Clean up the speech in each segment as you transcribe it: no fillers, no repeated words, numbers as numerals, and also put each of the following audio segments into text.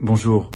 Bonjour.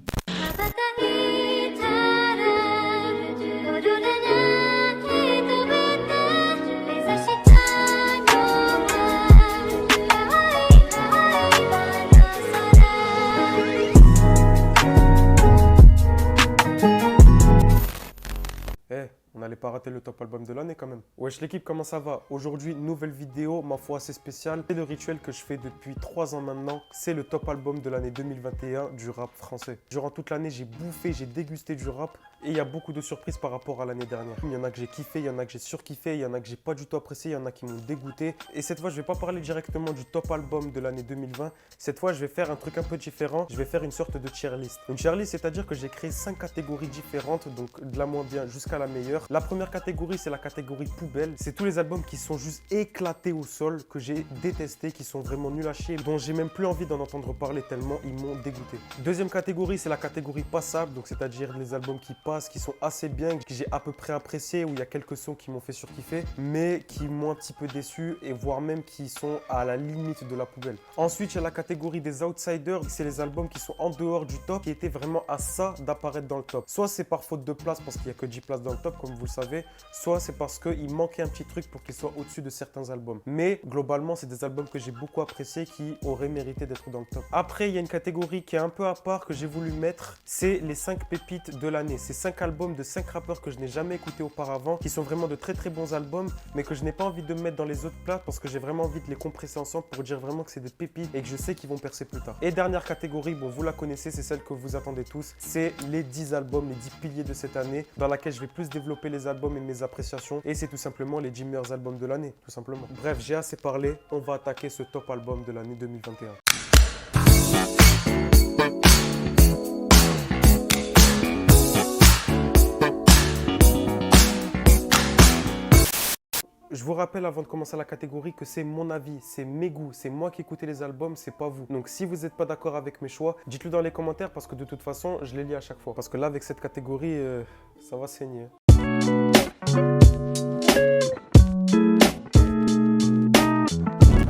On n'allait pas rater le top album de l'année quand même. Wesh l'équipe, comment ça va? Aujourd'hui, nouvelle vidéo, ma foi assez spéciale. C'est le rituel que je fais depuis 3 ans maintenant. C'est le top album de l'année 2021 du rap français. Durant toute l'année, j'ai bouffé, j'ai dégusté du rap. Et il y a beaucoup de surprises par rapport à l'année dernière. Il y en a que j'ai kiffé, il y en a que j'ai surkiffé, il y en a que j'ai pas du tout apprécié, il y en a qui m'ont dégoûté. Et cette fois, je vais pas parler directement du top album de l'année 2020. Cette fois, je vais faire un truc un peu différent. Je vais faire une sorte de tier list. Une tier list, c'est-à-dire que j'ai créé 5 catégories différentes, donc de la moins bien jusqu'à la meilleure. La première catégorie, c'est la catégorie poubelle. C'est tous les albums qui sont juste éclatés au sol, que j'ai détestés, qui sont vraiment nuls à chier, dont j'ai même plus envie d'en entendre parler tellement ils m'ont dégoûté. Deuxième catégorie, c'est la catégorie passable, donc c'est-à-dire les albums qui passent, qui sont assez bien, que j'ai à peu près apprécié, où il y a quelques sons qui m'ont fait surkiffer, mais qui m'ont un petit peu déçu, et voire même qui sont à la limite de la poubelle. Ensuite, il y a la catégorie des outsiders, c'est les albums qui sont en dehors du top, qui étaient vraiment à ça d'apparaître dans le top. Soit c'est par faute de place, parce qu'il n'y a que 10 places dans le top, comme vous le savez, soit c'est parce qu'il manquait un petit truc pour qu'il soit au-dessus de certains albums. Mais globalement, c'est des albums que j'ai beaucoup appréciés, qui auraient mérité d'être dans le top. Après, il y a une catégorie qui est un peu à part, que j'ai voulu mettre, c'est les 5 pépites de l'année. C'est 5 albums de 5 rappeurs que je n'ai jamais écoutés auparavant, qui sont vraiment de très très bons albums, mais que je n'ai pas envie de mettre dans les autres places parce que j'ai vraiment envie de les compresser ensemble pour dire vraiment que c'est des pépites et que je sais qu'ils vont percer plus tard. Et dernière catégorie, bon vous la connaissez, c'est celle que vous attendez tous, c'est les 10 albums, les 10 piliers de cette année, dans laquelle je vais plus développer les albums et mes appréciations, et c'est tout simplement les 10 meilleurs albums de l'année, tout simplement. Bref, j'ai assez parlé, on va attaquer ce top album de l'année 2021. Je vous rappelle avant de commencer la catégorie que c'est mon avis, c'est mes goûts, c'est moi qui écoutez les albums, c'est pas vous. Donc si vous n'êtes pas d'accord avec mes choix, dites-le dans les commentaires parce que de toute façon, je les lis à chaque fois. Parce que là, avec cette catégorie, ça va saigner.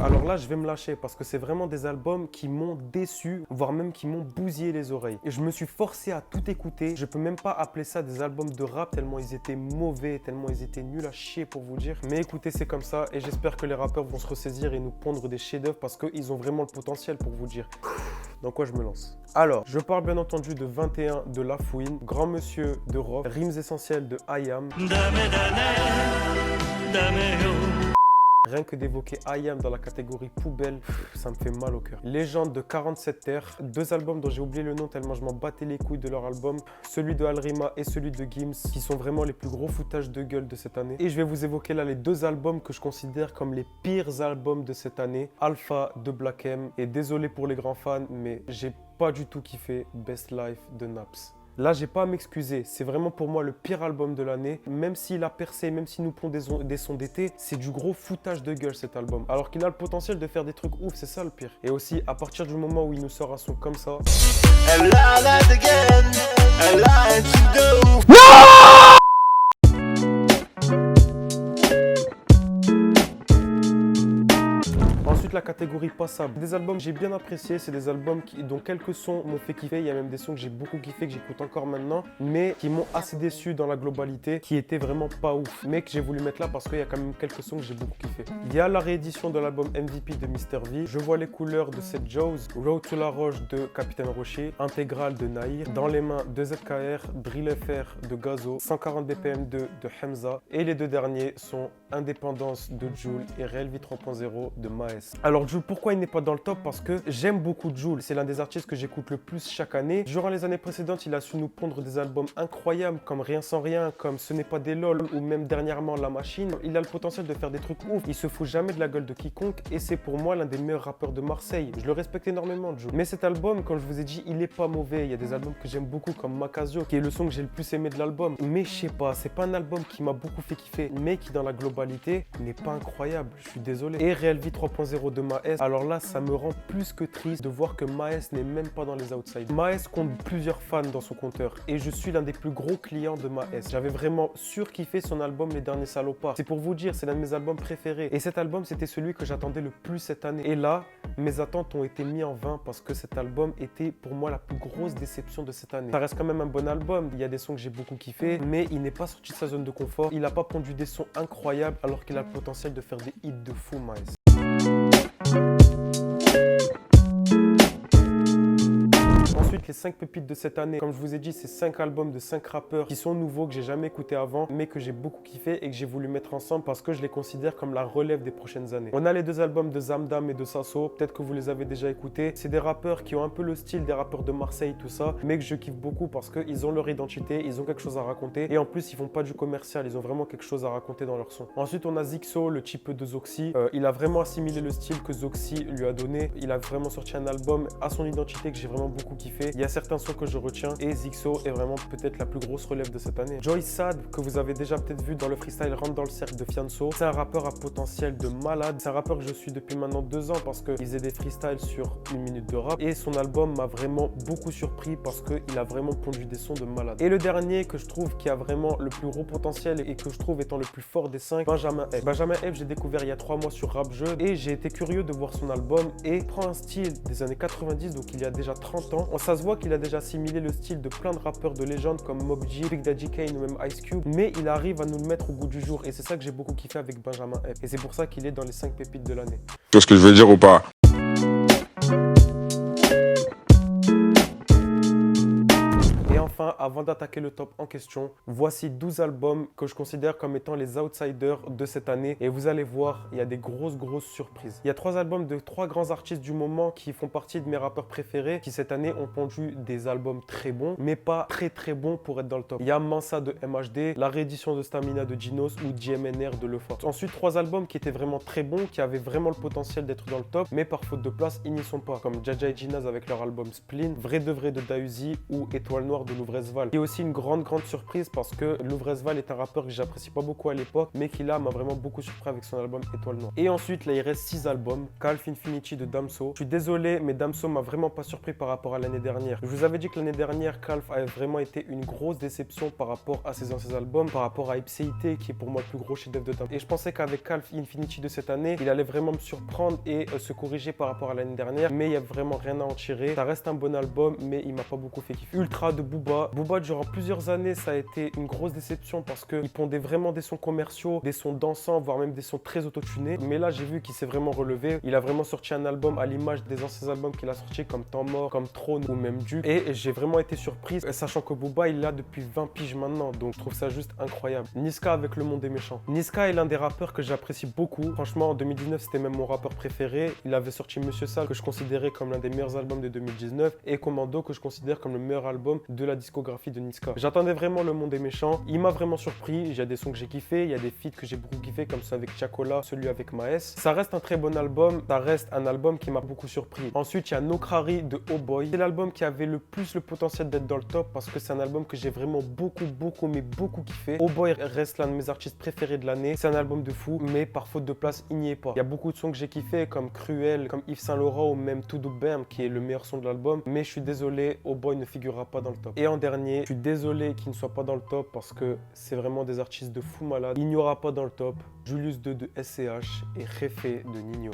Alors là, je vais me lâcher parce que c'est vraiment des albums qui m'ont déçu, voire même qui m'ont bousillé les oreilles. Et je me suis forcé à tout écouter. Je peux même pas appeler ça des albums de rap tellement ils étaient mauvais, tellement ils étaient nuls à chier pour vous dire. Mais écoutez, c'est comme ça et j'espère que les rappeurs vont se ressaisir et nous pondre des chefs-d'œuvre parce qu'ils ont vraiment le potentiel pour vous dire. Dans quoi je me lance? Alors, je parle bien entendu de 21 de La Fouine, Grand Monsieur de Rof, Rimes Essentielles de IAM. Rien que d'évoquer IAM dans la catégorie poubelle, ça me fait mal au cœur. Légende de 47 Terres, 2 albums dont j'ai oublié le nom tellement je m'en battais les couilles de leur album. Celui de Alrima et celui de Gims, qui sont vraiment les plus gros foutages de gueule de cette année. Et je vais vous évoquer là les 2 albums que je considère comme les pires albums de cette année. Alpha de Black M, et désolé pour les grands fans, mais j'ai pas du tout kiffé Best Life de Naps. Là, j'ai pas à m'excuser, c'est vraiment pour moi le pire album de l'année. Même s'il a percé, même s'il nous pond des sons d'été, c'est du gros foutage de gueule cet album. Alors qu'il a le potentiel de faire des trucs ouf, c'est ça le pire. Et aussi, à partir du moment où il nous sort un son comme ça... Ensuite, la catégorie passable. Des albums que j'ai bien appréciés, c'est des albums dont quelques sons m'ont fait kiffer. Il y a même des sons que j'ai beaucoup kiffé, que j'écoute encore maintenant, mais qui m'ont assez déçu dans la globalité, qui étaient vraiment pas ouf, mais que j'ai voulu mettre là parce qu'il y a quand même quelques sons que j'ai beaucoup kiffé. Il y a la réédition de l'album MVP de Mr V, Je vois les couleurs de Seth Jones, Road to la Roche de Capitaine Rocher, Intégrale de Nahir, Dans les mains de ZKR, Drill FR de Gazo, 140 BPM 2 de Hamza, et les 2 derniers sont Indépendance de Jul et Real V 3.0 de Maes. Alors Jul, pourquoi il n'est pas dans le top? Parce que j'aime beaucoup Jul, c'est l'un des artistes que j'écoute le plus chaque année. Durant les années précédentes, il a su nous pondre des albums incroyables comme Rien sans rien, comme Ce n'est pas des lol, ou même dernièrement La Machine. Il a le potentiel de faire des trucs ouf, il se fout jamais de la gueule de quiconque et c'est pour moi l'un des meilleurs rappeurs de Marseille. Je le respecte énormément, Jul. Mais cet album, comme je vous ai dit, il est pas mauvais. Il y a des albums que j'aime beaucoup comme Macasio, qui est le son que j'ai le plus aimé de l'album. Mais je sais pas, c'est pas un album qui m'a beaucoup fait kiffer, mais qui dans la globalité globalité n'est pas incroyable, je suis désolé. Et Real V 3.0 de Maes, alors là, ça me rend plus que triste de voir que Maes n'est même pas dans les outsiders. Maes compte plusieurs fans dans son compteur et je suis l'un des plus gros clients de Maes. J'avais vraiment surkiffé son album Les Derniers Salopards. C'est pour vous dire, c'est l'un de mes albums préférés. Et cet album, c'était celui que j'attendais le plus cette année. Et là, mes attentes ont été mises en vain parce que cet album était pour moi la plus grosse déception de cette année. Ça reste quand même un bon album. Il y a des sons que j'ai beaucoup kiffé, mais il n'est pas sorti de sa zone de confort. Il n'a pas pondu des sons incroyables alors qu'il a le potentiel de faire des hits de fou, Maes. Les 5 pépites de cette année, comme je vous ai dit, c'est 5 albums de 5 rappeurs qui sont nouveaux, que j'ai jamais écouté avant, mais que j'ai beaucoup kiffé et que j'ai voulu mettre ensemble parce que je les considère comme la relève des prochaines années. On a les 2 albums de Zamdam et de Sasso, peut-être que vous les avez déjà écoutés. C'est des rappeurs qui ont un peu le style des rappeurs de Marseille, tout ça, mais que je kiffe beaucoup parce qu'ils ont leur identité, ils ont quelque chose à raconter et en plus, ils font pas du commercial, ils ont vraiment quelque chose à raconter dans leur son. Ensuite, on a Zixo, le type de Zoxy. Il a vraiment assimilé le style que Zoxy lui a donné. Il a vraiment sorti un album à son identité que j'ai vraiment beaucoup kiffé. Il y a certains sons que je retiens et Zixo est vraiment peut-être la plus grosse relève de cette année. Joy Sad, que vous avez déjà peut-être vu dans le freestyle Rentre dans le cercle de Fianso, c'est un rappeur à potentiel de malade. C'est un rappeur que je suis depuis maintenant 2 ans parce qu'il faisait des freestyles sur 1 minute de rap et son album m'a vraiment beaucoup surpris parce qu'il a vraiment pondu des sons de malade. Et le dernier que je trouve qui a vraiment le plus gros potentiel et que je trouve étant le plus fort des 5, Benjamin Epps. Benjamin Epps, j'ai découvert il y a 3 mois sur Rap Jeu et j'ai été curieux de voir son album et il prend un style des années 90, donc il y a déjà 30 ans. Ça se voit qu'il a déjà assimilé le style de plein de rappeurs de légende comme Mob G, Big Daddy Kane ou même Ice Cube, mais il arrive à nous le mettre au goût du jour et c'est ça que j'ai beaucoup kiffé avec Benjamin Epps et c'est pour ça qu'il est dans les 5 pépites de l'année. Tu vois ce que je veux dire ou pas? Enfin, avant d'attaquer le top en question, voici 12 albums que je considère comme étant les outsiders de cette année. Et vous allez voir, il y a des grosses surprises. Il y a 3 albums de 3 grands artistes du moment qui font partie de mes rappeurs préférés, qui cette année ont pondu des albums très bons, mais pas très bons pour être dans le top. Il y a Mansa de MHD, la réédition de Stamina de Ginos ou GMNR de Lefa. Ensuite, 3 albums qui étaient vraiment très bons, qui avaient vraiment le potentiel d'être dans le top, mais par faute de place, ils n'y sont pas. Comme Jaja et Ginaz avec leur album Spleen, Vrai de Dausi ou Étoile Noire de Louvresval. Et aussi une grande surprise parce que Louvresval est un rappeur que j'apprécie pas beaucoup à l'époque, mais qui là m'a vraiment beaucoup surpris avec son album Étoile Noire. Et ensuite, là il reste 6 albums. Calf Infinity de Damso. Je suis désolé, mais Damso m'a vraiment pas surpris par rapport à l'année dernière. Je vous avais dit que l'année dernière, Calf avait vraiment été une grosse déception par rapport à ses anciens albums, par rapport à Ipséité, qui est pour moi le plus gros chef-d'œuvre de Damso. Et je pensais qu'avec Calf Infinity de cette année, il allait vraiment me surprendre et se corriger par rapport à l'année dernière, mais il y a vraiment rien à en tirer. Ça reste un bon album, mais il m'a pas beaucoup fait kiffer. Ultra de Booba. Booba, durant plusieurs années, ça a été une grosse déception parce qu'il pondait vraiment des sons commerciaux, des sons dansants, voire même des sons très autotunés. Mais là, j'ai vu qu'il s'est vraiment relevé. Il a vraiment sorti un album à l'image des anciens albums qu'il a sortis comme Temps Mort, comme Trône ou même Duke. Et j'ai vraiment été surprise, sachant que Booba, il l'a depuis 20 piges maintenant. Donc, je trouve ça juste incroyable. Niska avec Le Monde des Méchants. Niska est l'un des rappeurs que j'apprécie beaucoup. Franchement, en 2019, c'était même mon rappeur préféré. Il avait sorti Monsieur Sale, que je considérais comme l'un des meilleurs albums de 2019, et Commando, que je considère comme le meilleur album de la discographie de Niska. J'attendais vraiment Le Monde des Méchants. Il m'a vraiment surpris. Il y a des sons que j'ai kiffé. Il y a des feats que j'ai beaucoup kiffé, comme ça avec Chacola, celui avec Maes. Ça reste un très bon album. Ça reste un album qui m'a beaucoup surpris. Ensuite, il y a Nokrari de Oh Boy. C'est l'album qui avait le plus le potentiel d'être dans le top parce que c'est un album que j'ai vraiment beaucoup kiffé. Oh Boy reste l'un de mes artistes préférés de l'année. C'est un album de fou, mais par faute de place, il n'y est pas. Il y a beaucoup de sons que j'ai kiffé, comme Cruel, comme Yves Saint Laurent ou même To Do Bam, qui est le meilleur son de l'album. Mais je suis désolé, Oh Boy ne figurera pas dans le top. Et en dernier, je suis désolé qu'il ne soit pas dans le top parce que c'est vraiment des artistes de fou malade. Il n'y aura pas dans le top Julius 2 de SCH et Réfé de Nino.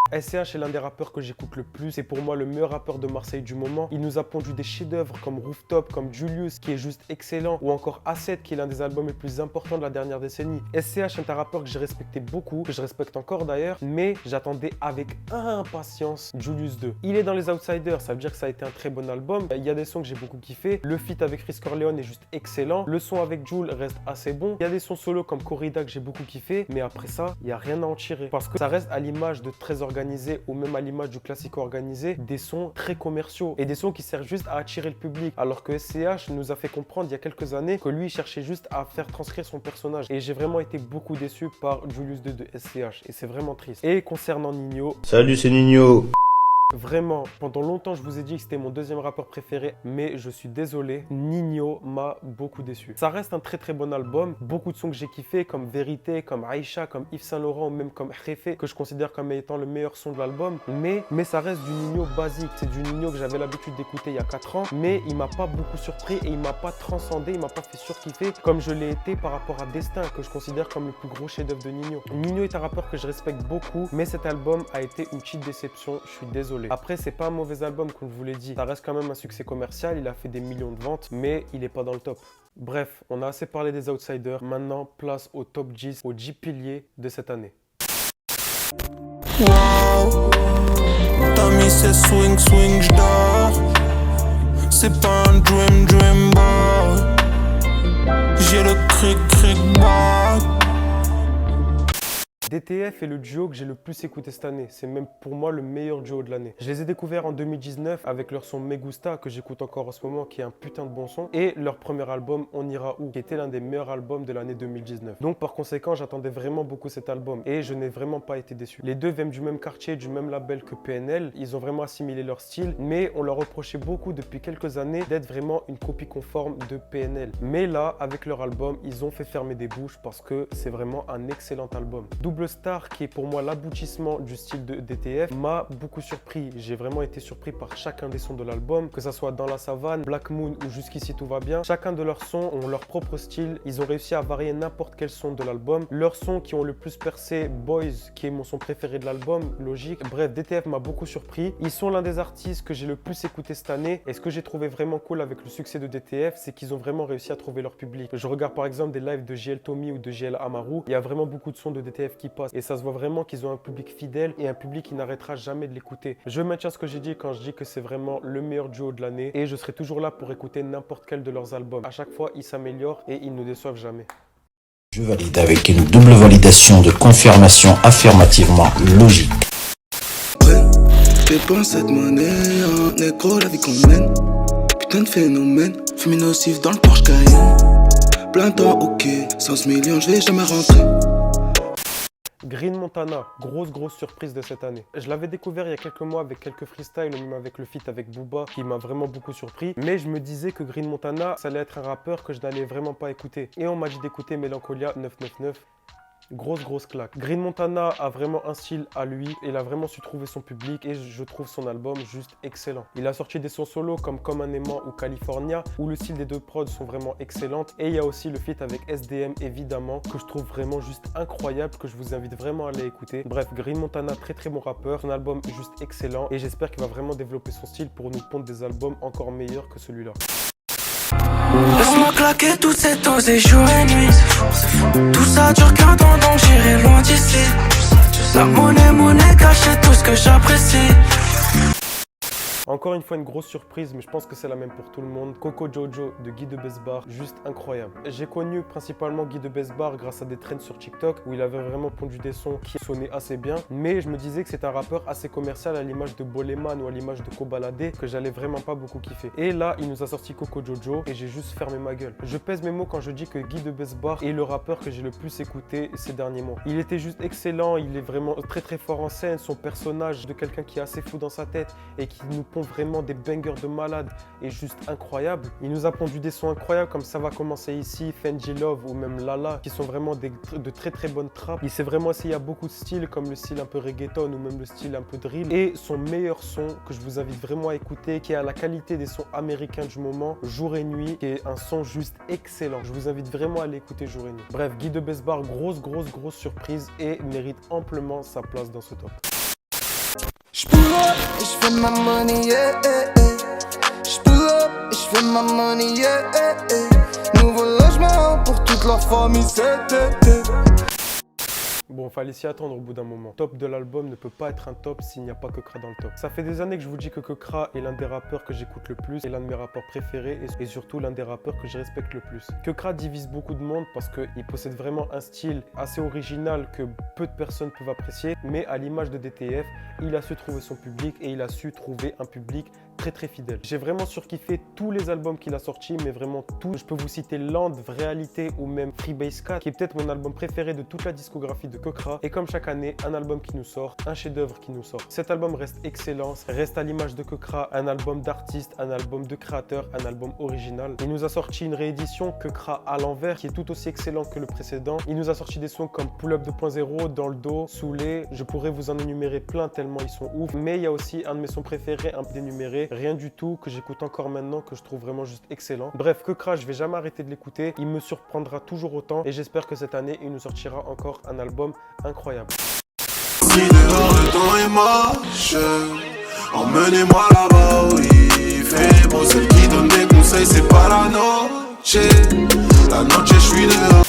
SCH est l'un des rappeurs que j'écoute le plus. C'est pour moi le meilleur rappeur de Marseille du moment. Il nous a pondu des chefs-d'œuvre comme Rooftop, comme Julius, qui est juste excellent, ou encore A7, qui est l'un des albums les plus importants de la dernière décennie. SCH est un rappeur que j'ai respecté beaucoup, que je respecte encore d'ailleurs, mais j'attendais avec impatience Julius 2. Il est dans les outsiders, ça veut dire que ça a été un très bon album. Il y a des sons que j'ai beaucoup kiffé. Le feat avec Frisk Corleone est juste excellent. Le son avec Jul reste assez bon. Il y a des sons solo comme Corrida que j'ai beaucoup kiffé, mais après ça, il n'y a rien à en tirer. Parce que ça reste à l'image de Trésor ou même à l'image du classique organisé, des sons très commerciaux et des sons qui servent juste à attirer le public. Alors que SCH nous a fait comprendre il y a quelques années que lui il cherchait juste à faire transcrire son personnage. Et j'ai vraiment été beaucoup déçu par Julius 2 de SCH et c'est vraiment triste. Et concernant Nino... Salut, c'est Nino. Vraiment, pendant longtemps, je vous ai dit que c'était mon deuxième rappeur préféré, mais je suis désolé, Ninho m'a beaucoup déçu. Ça reste un très bon album, beaucoup de sons que j'ai kiffé, comme Vérité, comme Aïcha, comme Yves Saint Laurent, ou même comme Réfé, que je considère comme étant le meilleur son de l'album, mais ça reste du Ninho basique. C'est du Ninho que j'avais l'habitude d'écouter il y a 4 ans, mais il m'a pas beaucoup surpris et il m'a pas transcendé, il m'a pas fait surkiffer comme je l'ai été par rapport à Destin, que je considère comme le plus gros chef-d'œuvre de Ninho. Ninho est un rappeur que je respecte beaucoup, mais cet album a été une petite déception, je suis désolé. Après, c'est pas un mauvais album, comme je vous l'ai dit. Ça reste quand même un succès commercial, il a fait des millions de ventes, mais il est pas dans le top. Bref, on a assez parlé des outsiders. Maintenant, place au top 10, aux 10 piliers de cette année. Wow, t'as mis ces swing, j'dors. C'est pas un dream boy. J'ai le cric bas. DTF est le duo que j'ai le plus écouté cette année. C'est même pour moi le meilleur duo de l'année. Je les ai découverts en 2019 avec leur son Me Gusta, que j'écoute encore en ce moment, qui est un putain de bon son, et leur premier album On Ira Où, qui était l'un des meilleurs albums de l'année 2019. Donc par conséquent, j'attendais vraiment beaucoup cet album et je n'ai vraiment pas été déçu. Les deux viennent du même quartier, du même label que PNL. Ils ont vraiment assimilé leur style, mais on leur reprochait beaucoup depuis quelques années d'être vraiment une copie conforme de PNL. Mais là, avec leur album, ils ont fait fermer des bouches parce que c'est vraiment un excellent album. Double Star, qui est pour moi l'aboutissement du style de DTF, m'a beaucoup surpris. J'ai vraiment été surpris par chacun des sons de l'album, que ça soit Dans la savane, Black Moon ou Jusqu'ici tout va bien. Chacun de leurs sons ont leur propre style. Ils ont réussi à varier n'importe quel son de l'album. Leurs sons qui ont le plus percé, Boys, qui est mon son préféré de l'album, logique. Bref, DTF m'a beaucoup surpris. Ils sont l'un des artistes que j'ai le plus écouté cette année. Et ce que j'ai trouvé vraiment cool avec le succès de DTF, c'est qu'ils ont vraiment réussi à trouver leur public. Je regarde par exemple des lives de JL Tommy ou de JL Amaru. Il y a vraiment beaucoup de sons de DTF qui passent. Et ça se voit vraiment qu'ils ont un public fidèle et un public qui n'arrêtera jamais de l'écouter. Je maintiens ce que j'ai dit quand je dis que c'est vraiment le meilleur duo de l'année. Et je serai toujours là pour écouter n'importe quel de leurs albums. À chaque fois, ils s'améliorent et ils ne déçoivent jamais. Je valide avec une double validation de confirmation affirmativement logique. Ouais, dépense cette monnaie en négro, la vie qu'on mène. Putain de phénomène, fumée nocif dans le Porsche Cayenne. Plein temps, ok, 100 millions, je vais jamais rentrer. Green Montana, grosse surprise de cette année. Je l'avais découvert il y a quelques mois avec quelques freestyles, même avec le feat avec Booba, qui m'a vraiment beaucoup surpris. Mais je me disais que Green Montana, ça allait être un rappeur que je n'allais vraiment pas écouter. Et on m'a dit d'écouter Melancholia 999. Grosse claque. Green Montana a vraiment un style à lui, il a vraiment su trouver son public et je trouve son album juste excellent. Il a sorti des sons solo comme un aimant ou California, où le style des deux prods sont vraiment excellentes, et il y a aussi le feat avec SDM évidemment, que je trouve vraiment juste incroyable, que je vous invite vraiment à aller écouter. Bref, Green Montana, très bon rappeur, son album est juste excellent et j'espère qu'il va vraiment développer son style pour nous pondre des albums encore meilleurs que celui-là. Laisse-moi claquer toutes ces doses jour et nuit. Tout ça dure qu'un temps, donc j'irai loin d'ici. La monnaie cachée, tout ce que j'apprécie. Encore une fois, une grosse surprise, mais je pense que c'est la même pour tout le monde. Coco Jojo de Guy de Besbar, juste incroyable. J'ai connu principalement Guy de Besbar grâce à des trends sur TikTok où il avait vraiment pondu des sons qui sonnaient assez bien. Mais je me disais que c'est un rappeur assez commercial à l'image de Boleman ou à l'image de Kobalade que j'allais vraiment pas beaucoup kiffer. Et là, il nous a sorti Coco Jojo et j'ai juste fermé ma gueule. Je pèse mes mots quand je dis que Guy de Besbar est le rappeur que j'ai le plus écouté ces derniers mois. Il était juste excellent, il est vraiment très fort en scène. Son personnage de quelqu'un qui est assez fou dans sa tête et qui nous vraiment des bangers de malade et juste incroyable. Il nous a pondu des sons incroyables comme Ça va commencer ici, Fenji Love ou même Lala qui sont vraiment de très bonnes trappes. Il s'est vraiment essayé à beaucoup de styles comme le style un peu reggaeton ou même le style un peu drill. Et son meilleur son que je vous invite vraiment à écouter, qui est à la qualité des sons américains du moment, Jour et Nuit, qui est un son juste excellent. Je vous invite vraiment à aller écouter Jour et Nuit. Bref, Guy de Besbar, grosse surprise et mérite amplement sa place dans ce top. J'pull up et j'fais ma money, yeah, yeah, yeah. J'pull up et j'fais ma money, yeah, yeah, yeah. Nouveau logement pour toute la famille cet été. Bon, fallait s'y attendre au bout d'un moment. Top de l'album ne peut pas être un top s'il n'y a pas Keukra dans le top. Ça fait des années que je vous dis que Keukra est l'un des rappeurs que j'écoute le plus, et l'un de mes rappeurs préférés, et surtout l'un des rappeurs que je respecte le plus. Keukra divise beaucoup de monde parce qu'il possède vraiment un style assez original que peu de personnes peuvent apprécier, mais à l'image de DTF, il a su trouver son public et il a su trouver un public très fidèle. J'ai vraiment surkiffé tous les albums qu'il a sortis, mais vraiment tous. Je peux vous citer Land, Réalité ou même Freebase 4, qui est peut-être mon album préféré de toute la discographie de Keukra. Et comme chaque année, un album qui nous sort, un chef-d'œuvre qui nous sort. Cet album reste excellent, reste à l'image de Keukra, un album d'artiste, un album de créateur, un album original. Il nous a sorti une réédition Keukra à l'envers, qui est tout aussi excellent que le précédent. Il nous a sorti des sons comme Pull Up 2.0, Dans le dos, Soulé. Je pourrais vous en énumérer plein tellement ils sont ouf. Mais il y a aussi un de mes sons préférés, un peu dénuméré, Rien du tout, que j'écoute encore maintenant, que je trouve vraiment juste excellent. Bref, Keukra, je vais jamais arrêter de l'écouter. Il me surprendra toujours autant et j'espère que cette année, il nous sortira encore un album incroyable. Si dehors le temps est moche, emmenez-moi là-bas où il fait beau. Celle qui donne des conseils, c'est pas la noche. La noche, je suis dehors.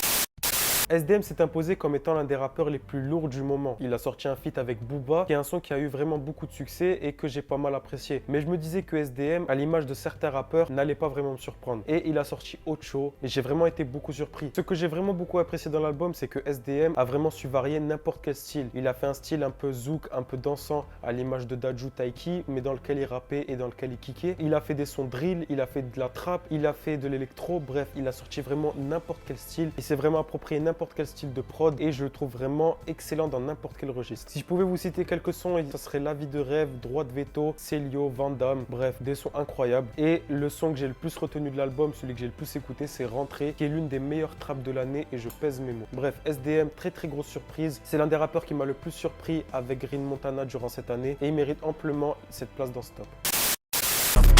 SDM s'est imposé comme étant l'un des rappeurs les plus lourds du moment. Il a sorti un feat avec Booba, qui est un son qui a eu vraiment beaucoup de succès et que j'ai pas mal apprécié. Mais je me disais que SDM, à l'image de certains rappeurs, n'allait pas vraiment me surprendre. Et il a sorti Ocho et j'ai vraiment été beaucoup surpris. Ce que j'ai vraiment beaucoup apprécié dans l'album, c'est que SDM a vraiment su varier n'importe quel style. Il a fait un style un peu zouk, un peu dansant, à l'image de Dadju Taiki, mais dans lequel il rappait et dans lequel il kickait. Il a fait des sons drill, il a fait de la trap, il a fait de l'électro, bref, il a sorti vraiment n'importe quel style. Il s'est vraiment approprié n'importe quel style de prod et je le trouve vraiment excellent dans n'importe quel registre. Si je pouvais vous citer quelques sons, ça serait La vie de rêve, Droit de veto, Célio, Van Damme, bref, des sons incroyables. Et le son que j'ai le plus retenu de l'album, celui que j'ai le plus écouté, c'est Rentrée, qui est l'une des meilleures trappes de l'année et je pèse mes mots. Bref, SDM, très grosse surprise. C'est l'un des rappeurs qui m'a le plus surpris avec Green Montana durant cette année et il mérite amplement cette place dans ce top.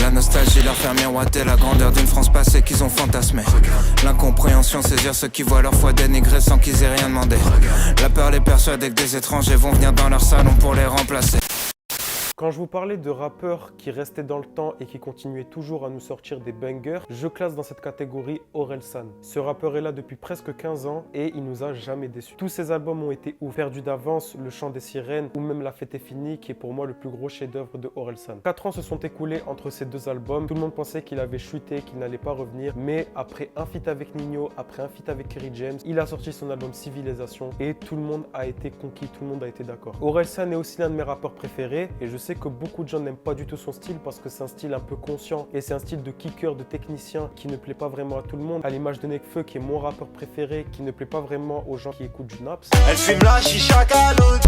La nostalgie leur fait miroiter la grandeur d'une France passée qu'ils ont fantasmée. L'incompréhension saisir ceux qui voient leur foi dénigrée sans qu'ils aient rien demandé. La peur les persuader que des étrangers vont venir dans leur salon pour les remplacer. Quand je vous parlais de rappeurs qui restaient dans le temps et qui continuaient toujours à nous sortir des bangers, je classe dans cette catégorie Orelsan. Ce rappeur est là depuis presque 15 ans et il nous a jamais déçus. Tous ses albums ont été ouf. Perdu d'avance, Le chant des sirènes ou même La fête est finie qui est pour moi le plus gros chef-d'œuvre de Orelsan. 4 ans se sont écoulés entre ces deux albums. Tout le monde pensait qu'il avait chuté, qu'il n'allait pas revenir. Mais après un feat avec Nino, après un feat avec Kerry James, il a sorti son album Civilisation et tout le monde a été conquis, tout le monde a été d'accord. Orelsan est aussi l'un de mes rappeurs préférés et je sais que beaucoup de gens n'aiment pas du tout son style parce que c'est un style un peu conscient et c'est un style de kicker, de technicien qui ne plaît pas vraiment à tout le monde. À l'image de Nekfeu qui est mon rappeur préféré, qui ne plaît pas vraiment aux gens qui écoutent du Naps. Elle fume la chicha calotte.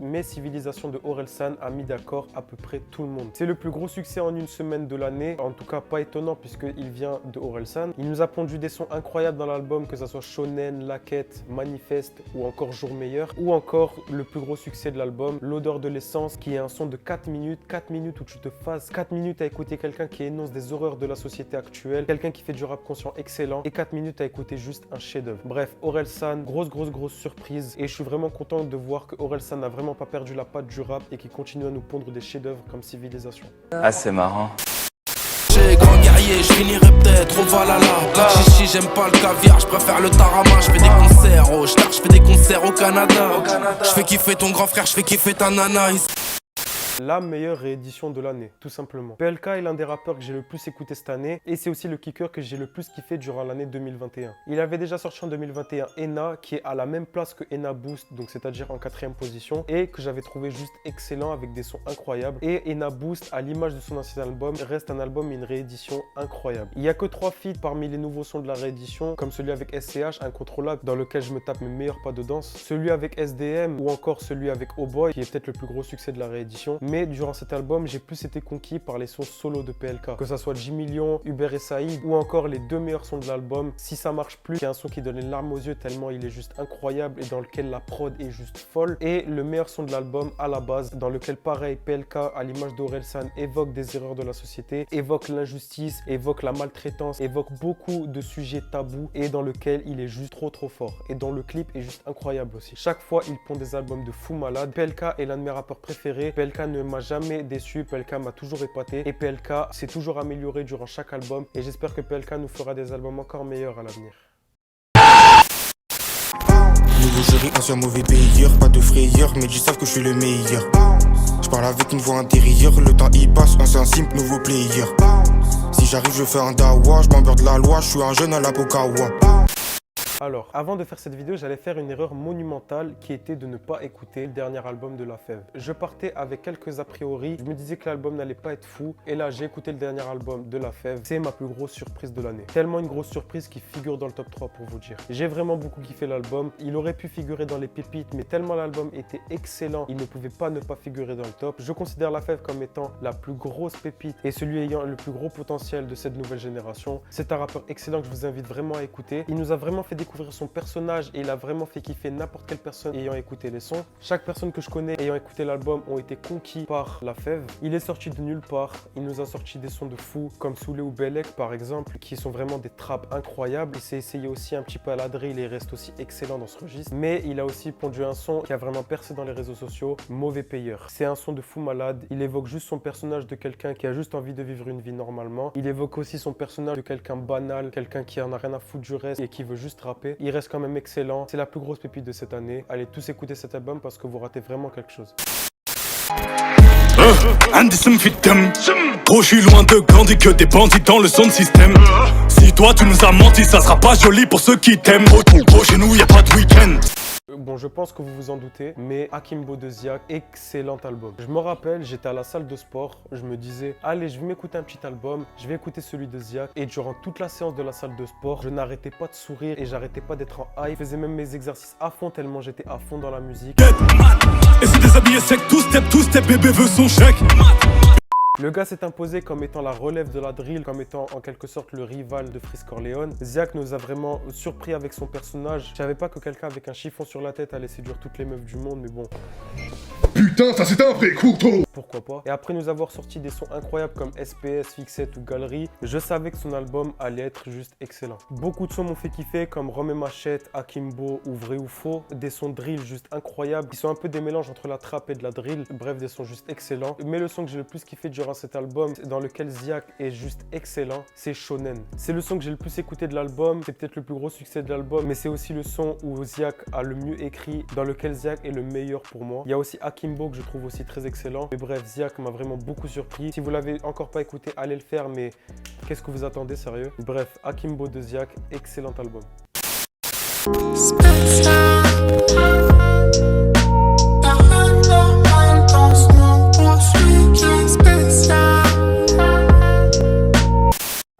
Mais Civilisation de Orelsan a mis d'accord à peu près tout le monde. C'est le plus gros succès en une semaine de l'année, en tout cas pas étonnant puisqu'il vient de Orelsan. Il nous a pondu des sons incroyables dans l'album, que ce soit Shonen, La Quête, Manifeste ou encore Jour Meilleur. Ou encore le plus gros succès de l'album, L'odeur de l'essence, qui est un son de 4 minutes où tu te fasses 4 minutes à écouter quelqu'un qui énonce des horreurs de la société actuelle, quelqu'un qui fait du rap conscient excellent et 4 minutes à écouter juste un chef-d'œuvre. Bref, Orelsan, grosse surprise et je suis vraiment content de voir que Orelsan a vraiment pas perdu la patte du rap et qui continue à nous pondre des chefs-d'œuvre comme Civilisation. Ah, c'est marrant. J'ai grand guerrier, je finirai peut-être au Valhalla. Black chichi, j'aime pas le caviar, je préfère le tarama. Je fais des concerts au Star, je fais des concerts au Canada. Je fais kiffer ton grand frère, je fais kiffer ta nana. La meilleure réédition de l'année, tout simplement. PLK est l'un des rappeurs que j'ai le plus écouté cette année et c'est aussi le kicker que j'ai le plus kiffé durant l'année 2021. Il avait déjà sorti en 2021 Ena qui est à la même place que Ena Boost, donc c'est-à-dire en 4e position et que j'avais trouvé juste excellent avec des sons incroyables. Et Ena Boost, à l'image de son ancien album, reste un album et une réédition incroyable. Il n'y a que 3 feats parmi les nouveaux sons de la réédition, comme celui avec SCH, Incontrôlable, dans lequel je me tape mes meilleurs pas de danse, celui avec SDM ou encore celui avec Oh Boy, qui est peut-être le plus gros succès de la réédition. Mais durant cet album, j'ai plus été conquis par les sons solo de PLK, que ça soit J-Million, Uber et Saïd, ou encore les 2 meilleurs sons de l'album, Si ça marche plus, qui est un son qui donne les larmes aux yeux tellement il est juste incroyable et dans lequel la prod est juste folle, et le meilleur son de l'album, À la base, dans lequel pareil, PLK, à l'image d'Orelsan, évoque des erreurs de la société, évoque l'injustice, évoque la maltraitance, évoque beaucoup de sujets tabous et dans lequel il est juste trop fort. Et dont le clip est juste incroyable aussi. Chaque fois, il pond des albums de fou malade. PLK est l'un de mes rappeurs préférés. PLK ne m'a jamais déçu, PLK m'a toujours épaté et PLK s'est toujours amélioré durant chaque album et j'espère que PLK nous fera des albums encore meilleurs à l'avenir. Nouveau jury, ancien mauvais payeur, pas de frayeur, mais ils savent que je suis le meilleur. Je parle avec une voix intérieure, le temps y passe, ancien simple, nouveau player. Si j'arrive, je fais un dawa, je m'emmerde la loi, je suis un jeune à la Pokawa. Alors, avant de faire cette vidéo, j'allais faire une erreur monumentale qui était de ne pas écouter le dernier album de La Fève. Je partais avec quelques a priori, je me disais que l'album n'allait pas être fou, et là j'ai écouté le dernier album de La Fève. C'est ma plus grosse surprise de l'année. Tellement une grosse surprise qui figure dans le top 3 pour vous dire. J'ai vraiment beaucoup kiffé l'album, il aurait pu figurer dans les pépites, mais tellement l'album était excellent, il ne pouvait pas ne pas figurer dans le top. Je considère La Fève comme étant la plus grosse pépite et celui ayant le plus gros potentiel de cette nouvelle génération. C'est un rappeur excellent que je vous invite vraiment à écouter. Il nous a vraiment fait découvrir son personnage et il a vraiment fait kiffer n'importe quelle personne ayant écouté les sons. Chaque personne que je connais ayant écouté l'album ont été conquis par La Fève. Il est sorti de nulle part, il nous a sorti des sons de fou comme Soulé ou Bellec par exemple, qui sont vraiment des traps incroyables. Il s'est essayé aussi un petit peu à la drill et il reste aussi excellent dans ce registre. Mais il a aussi pondu un son qui a vraiment percé dans les réseaux sociaux, Mauvais Payeur. C'est un son de fou malade, il évoque juste son personnage de quelqu'un qui a juste envie de vivre une vie normalement. Il évoque aussi son personnage de quelqu'un banal, quelqu'un qui en a rien à foutre du reste et qui veut juste rapper. Il reste quand même excellent, c'est la plus grosse pépite de cette année. Allez tous écouter cet album parce que vous ratez vraiment quelque chose. Andy me fit them. Gros, je suis loin de Gandhi que des bandits dans le son de système. Si toi tu nous as menti, ça sera pas joli pour ceux qui t'aiment. Gros, chez nous y a pas de week-end. Bon, je pense que vous vous en doutez, mais Akimbo de Ziak, excellent album. Je me rappelle, j'étais à la salle de sport, je me disais, allez, je vais m'écouter un petit album, je vais écouter celui de Ziak. Et durant toute la séance de la salle de sport, je n'arrêtais pas de sourire et j'arrêtais pas d'être en high. Je faisais même mes exercices à fond tellement j'étais à fond dans la musique. Et c'est déshabillé sec, tout step, bébé veut son chèque. Le gars s'est imposé comme étant la relève de la drill, comme étant en quelque sorte le rival de Freeze Corleone. Ziak nous a vraiment surpris avec son personnage. Je savais pas que quelqu'un avec un chiffon sur la tête allait séduire toutes les meufs du monde, mais bon. Putain, ça c'est un vrai couteau! Pourquoi pas? Et après nous avoir sorti des sons incroyables comme SPS, Fixette ou Galerie, je savais que son album allait être juste excellent. Beaucoup de sons m'ont fait kiffer comme Rome et Machette, Akimbo ou Vrai ou Faux. Des sons drill juste incroyables, qui sont un peu des mélanges entre la trap et de la drill. Bref, des sons juste excellents. Mais le son que j'ai le plus kiffé durant cet album, dans lequel Ziak est juste excellent, c'est Shonen. C'est le son que j'ai le plus écouté de l'album, c'est peut-être le plus gros succès de l'album, mais c'est aussi le son où Ziak a le mieux écrit, dans lequel Ziak est le meilleur pour moi. Il y a aussi Akimbo que je trouve aussi très excellent. Mais bref, Ziak m'a vraiment beaucoup surpris. Si vous l'avez encore pas écouté, allez le faire, mais qu'est-ce que vous attendez, sérieux? Bref, Akimbo de Ziak, excellent album.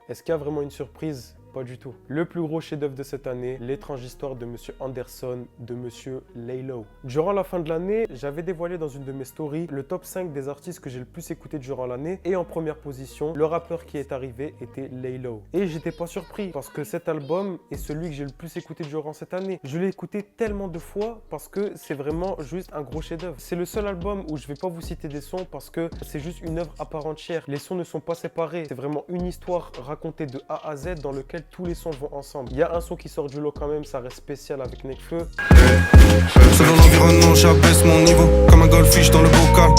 Est-ce qu'il y a vraiment une surprise? Pas du tout. Le plus gros chef-d'œuvre de cette année, L'étrange histoire de Monsieur Anderson, de Monsieur Laylo. Durant la fin de l'année, j'avais dévoilé dans une de mes stories le top 5 des artistes que j'ai le plus écouté durant l'année. Et en première position, le rappeur qui est arrivé était Laylo. Et j'étais pas surpris parce que cet album est celui que j'ai le plus écouté durant cette année. Je l'ai écouté tellement de fois parce que c'est vraiment juste un gros chef-d'œuvre. C'est le seul album où je vais pas vous citer des sons parce que c'est juste une œuvre à part entière. Les sons ne sont pas séparés. C'est vraiment une histoire racontée de A à Z dans lequel tous les sons vont ensemble. Il y a un son qui sort du lot quand même, ça reste spécial avec Nekfeu. Selon l'environnement, j'abaisse mon niveau comme un goldfish dans le bocal.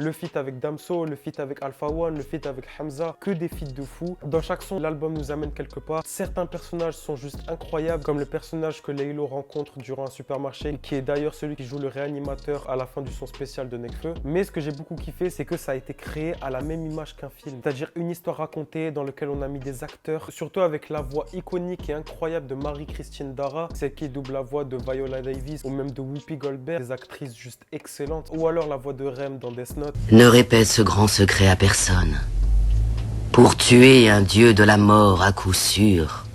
Le feat avec Damso, le feat avec Alpha One, le feat avec Hamza, que des feats de fou. Dans chaque son, l'album nous amène quelque part. Certains personnages sont juste incroyables, comme le personnage que Laylo rencontre durant un supermarché, qui est d'ailleurs celui qui joue le réanimateur à la fin du son spécial de Nekfeu. Mais ce que j'ai beaucoup kiffé, c'est que ça a été créé à la même image qu'un film. C'est-à-dire une histoire racontée dans laquelle on a mis des acteurs, surtout avec la voix iconique et incroyable de Marie-Christine Dara, celle qui double la voix de Viola Davis ou même de Whoopi Goldberg, des actrices juste excellentes. Ou alors la voix de Rem dans Death Note. Ne répète ce grand secret à personne. Pour tuer un dieu de la mort à coup sûr,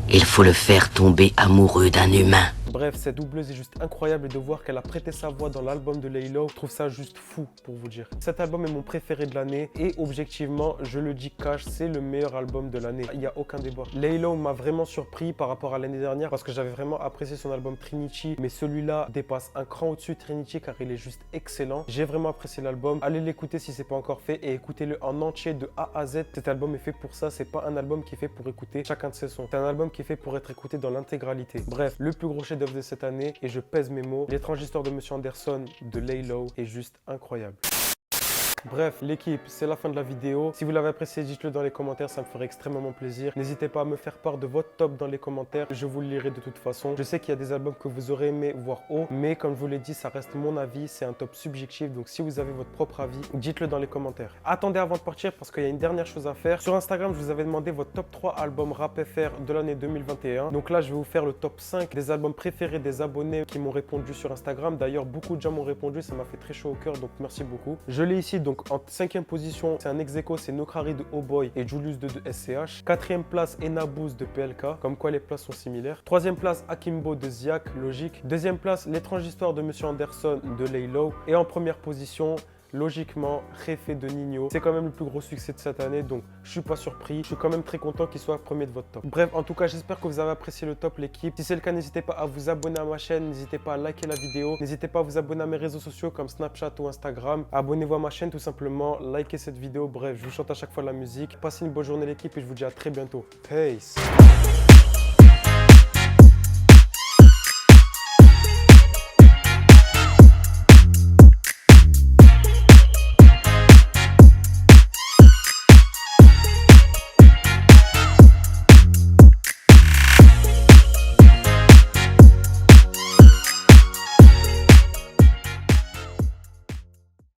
il faut le faire tomber amoureux d'un humain. Bref, cette doubleuse est juste incroyable et de voir qu'elle a prêté sa voix dans l'album de Laylo, je trouve ça juste fou pour vous dire. Cet album est mon préféré de l'année et objectivement, je le dis cash, c'est le meilleur album de l'année. Il n'y a aucun débat. Laylo m'a vraiment surpris par rapport à l'année dernière parce que j'avais vraiment apprécié son album Trinity, mais celui-là dépasse un cran au-dessus de Trinity car il est juste excellent. J'ai vraiment apprécié l'album. Allez l'écouter si c'est pas encore fait et écoutez-le en entier de A à Z. Cet album est fait pour ça, c'est pas un album qui est fait pour écouter chacun de ses sons. C'est un album qui est fait pour être écouté dans l'intégralité. Bref, le plus gros chef-d'œuvre de cette année et je pèse mes mots. L'étrange histoire de Monsieur Anderson de Laylo est juste incroyable. Bref, l'équipe, c'est la fin de la vidéo. Si vous l'avez apprécié, dites-le dans les commentaires, ça me ferait extrêmement plaisir. N'hésitez pas à me faire part de votre top dans les commentaires, je vous le lirai de toute façon. Je sais qu'il y a des albums que vous aurez aimé voir haut, mais comme je vous l'ai dit, ça reste mon avis, c'est un top subjectif, donc si vous avez votre propre avis, dites-le dans les commentaires. Attendez avant de partir parce qu'il y a une dernière chose à faire. Sur Instagram, je vous avais demandé votre top 3 albums rap FR de l'année 2021. Donc là, je vais vous faire le top 5 des albums préférés des abonnés qui m'ont répondu sur Instagram. D'ailleurs, beaucoup de gens m'ont répondu, ça m'a fait très chaud au cœur, donc merci beaucoup. Je l'ai ici, donc en 5e position, c'est un ex-aequo, c'est Nokrari de Oh Boy et Julius de SCH. 4e place, Enabous de PLK, comme quoi les places sont similaires. 3e place, Akimbo de Ziak, logique. 2e place, L'étrange histoire de Monsieur Anderson de Laylo. Et en première position, logiquement, Réfé de Nino. C'est quand même le plus gros succès de cette année, donc je suis pas surpris. Je suis quand même très content qu'il soit premier de votre top. Bref, en tout cas, j'espère que vous avez apprécié le top, l'équipe. Si c'est le cas, n'hésitez pas à vous abonner à ma chaîne, n'hésitez pas à liker la vidéo, n'hésitez pas à vous abonner à mes réseaux sociaux comme Snapchat ou Instagram. Abonnez-vous à ma chaîne tout simplement, likez cette vidéo. Bref, je vous chante à chaque fois la musique. Passez une bonne journée l'équipe et je vous dis à très bientôt. Peace.